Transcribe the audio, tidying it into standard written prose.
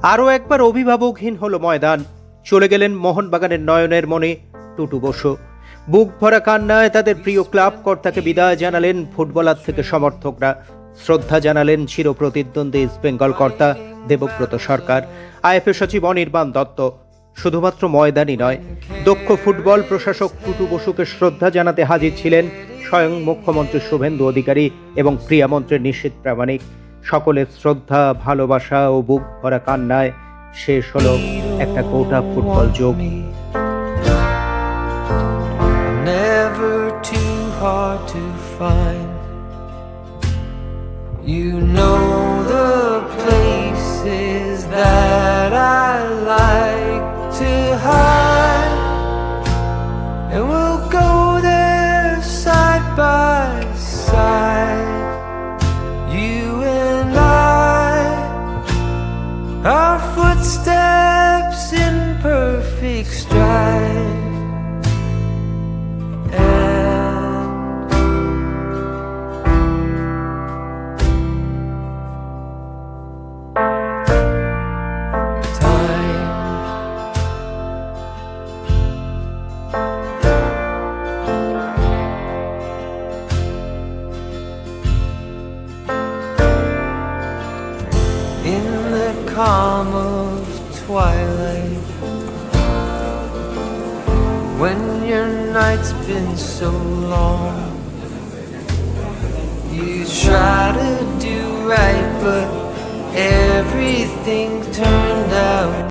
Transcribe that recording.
আরও একবার অভিভাবকহীন হলো ময়দান। চলে গেলেন মোহনবাগানের নয়নের মনে টুটু বসু। বুক ভরা কান্নায় তাদের প্রিয় ক্লাব কর্তাকে বিদায় জানালেন ফুটবলার থেকে সমর্থকরা। শ্রদ্ধা জানালেন চিরপ্রতিদ্বন্দ্বী ইস্ট বেঙ্গল কর্তা দেবব্রত সরকার, আইএফএ সচিব অনির্বাণ দত্ত। শুধুমাত্র ময়দানই নয়, দক্ষ ফুটবল প্রশাসক টুটু বসুকে শ্রদ্ধা জানাতে হাজির ছিলেন স্বয়ং মুখ্যমন্ত্রী শুভেন্দু অধিকারী এবং ক্রীড়ামন্ত্রী নিশীথ প্রামাণিক। সকলের শ্রদ্ধা, ভালোবাসা ও বুক ভরা কান্নায় শেষ হলো একটা গোটা ফুটবল যুগ। Never too hard to find. You know the places that I like to hide, and we'll go there side by side. You and I, our footsteps in perfect stride. In the calm of twilight, when your night's been so long, you try to do right, but everything turned out